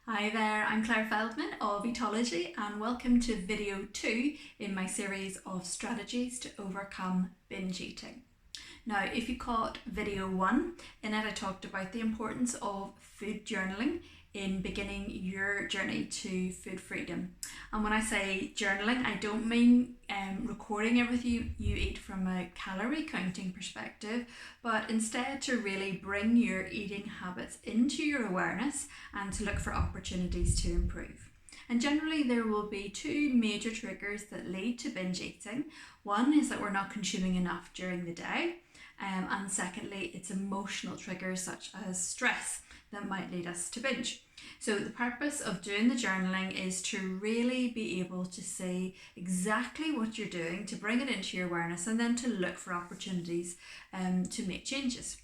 Hi there, I'm Claire Feldman of Etology and welcome to video 2 in my series of strategies to overcome binge eating. Now, if you caught video 1, in it I talked about the importance of food journaling in beginning your journey to food freedom. And when I say journaling, I don't mean recording everything you eat from a calorie counting perspective, but instead to really bring your eating habits into your awareness and to look for opportunities to improve. And generally there will be two major triggers that lead to binge eating. One is that we're not consuming enough during the day, and secondly, it's emotional triggers such as stress that might lead us to binge. So the purpose of doing the journaling is to really be able to see exactly what you're doing, to bring it into your awareness, and then to look for opportunities to make changes.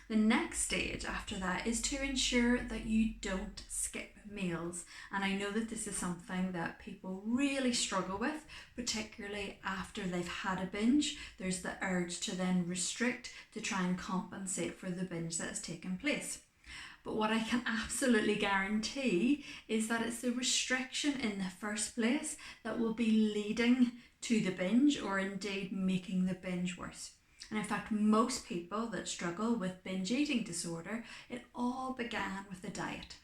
The next stage after that is to ensure that you don't skip meals. And I know that this is something that people really struggle with, particularly after they've had a binge. There's the urge to then restrict to try and compensate for the binge that has taken place. But what I can absolutely guarantee is that it's the restriction in the first place that will be leading to the binge, or indeed making the binge worse. And in fact, most people that struggle with binge eating disorder, it all began with a diet.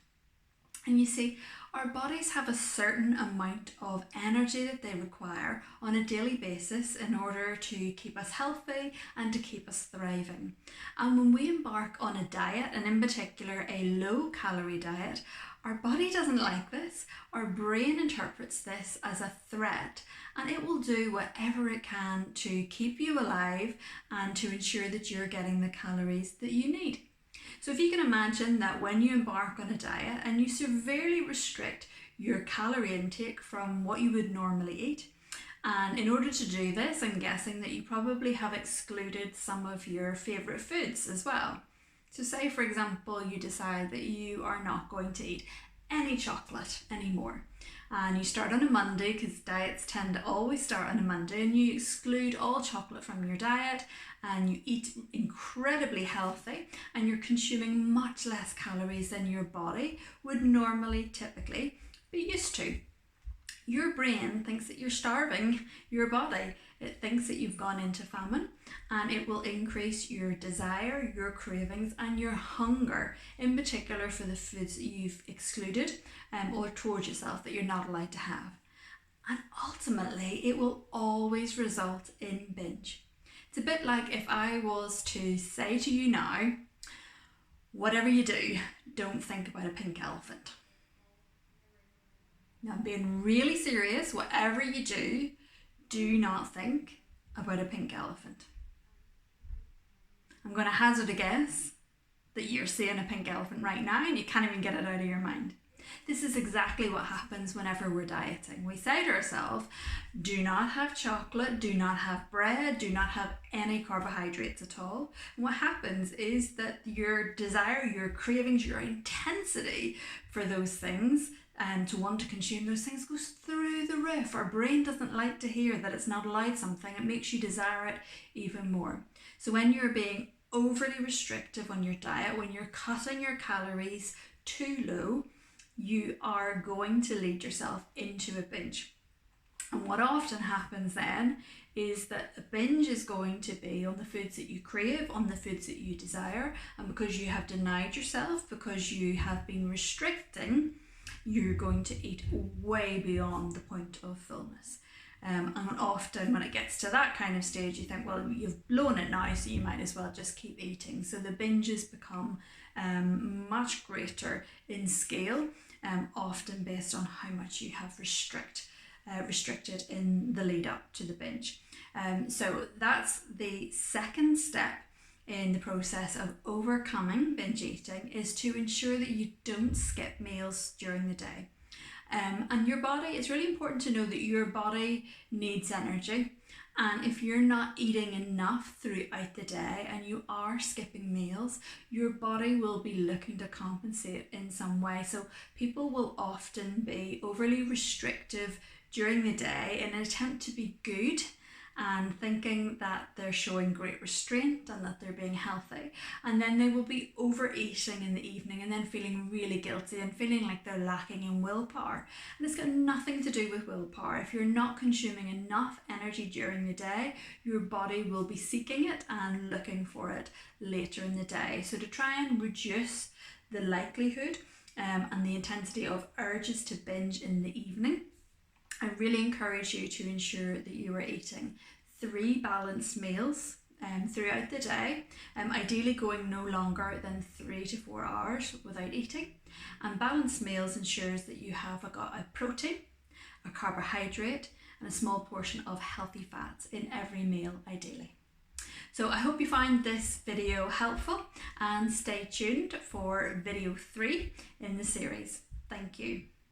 And you see, our bodies have a certain amount of energy that they require on a daily basis in order to keep us healthy and to keep us thriving. And when we embark on a diet, and in particular a low calorie diet, our body doesn't like this. Our brain interprets this as a threat, and it will do whatever it can to keep you alive and to ensure that you're getting the calories that you need. So if you can imagine that when you embark on a diet and you severely restrict your calorie intake from what you would normally eat, and in order to do this, I'm guessing that you probably have excluded some of your favourite foods as well. So say, for example, you decide that you are not going to eat any chocolate anymore. And you start on a Monday, because diets tend to always start on a Monday, and you exclude all chocolate from your diet and you eat incredibly healthy and you're consuming much less calories than your body would normally typically be used to. Your brain thinks that you're starving your body. It thinks that you've gone into famine, and it will increase your desire, your cravings, and your hunger, in particular for the foods that you've excluded or told yourself that you're not allowed to have. And ultimately, it will always result in binge. It's a bit like if I was to say to you now, whatever you do, don't think about a pink elephant. Now, I'm being really serious. Whatever you do not think about a pink elephant. I'm going to hazard a guess that you're seeing a pink elephant right now and you can't even get it out of your mind. This is exactly what happens whenever we're dieting. We say to ourselves, do not have chocolate, do not have bread, do not have any carbohydrates at all. And what happens is that your desire, your cravings, your intensity for those things and to want to consume those things goes through the roof. Our brain doesn't like to hear that it's not allowed something. It makes you desire it even more. So when you're being overly restrictive on your diet, when you're cutting your calories too low, you are going to lead yourself into a binge. And what often happens then is that a binge is going to be on the foods that you crave, on the foods that you desire, and because you have denied yourself, because you have been restricting, you're going to eat way beyond the point of fullness. And often when it gets to that kind of stage, you think, well, you've blown it now, so you might as well just keep eating. So the binges become much greater in scale, often based on how much you have restricted in the lead up to the binge. So that's the second step in the process of overcoming binge eating, is to ensure that you don't skip meals during the day. And your body, it's really important to know that your body needs energy. And if you're not eating enough throughout the day and you are skipping meals, your body will be looking to compensate in some way. So people will often be overly restrictive during the day in an attempt to be good and thinking that they're showing great restraint and that they're being healthy. And then they will be overeating in the evening and then feeling really guilty and feeling like they're lacking in willpower. And it's got nothing to do with willpower. If you're not consuming enough energy during the day, your body will be seeking it and looking for it later in the day. So to try and reduce the likelihood and the intensity of urges to binge in the evening, I really encourage you to ensure that you are eating 3 balanced meals throughout the day, ideally going no longer than 3 to 4 hours without eating. And balanced meals ensures that you have got a protein, a carbohydrate, and a small portion of healthy fats in every meal ideally. So I hope you find this video helpful, and stay tuned for video 3 in the series. Thank you.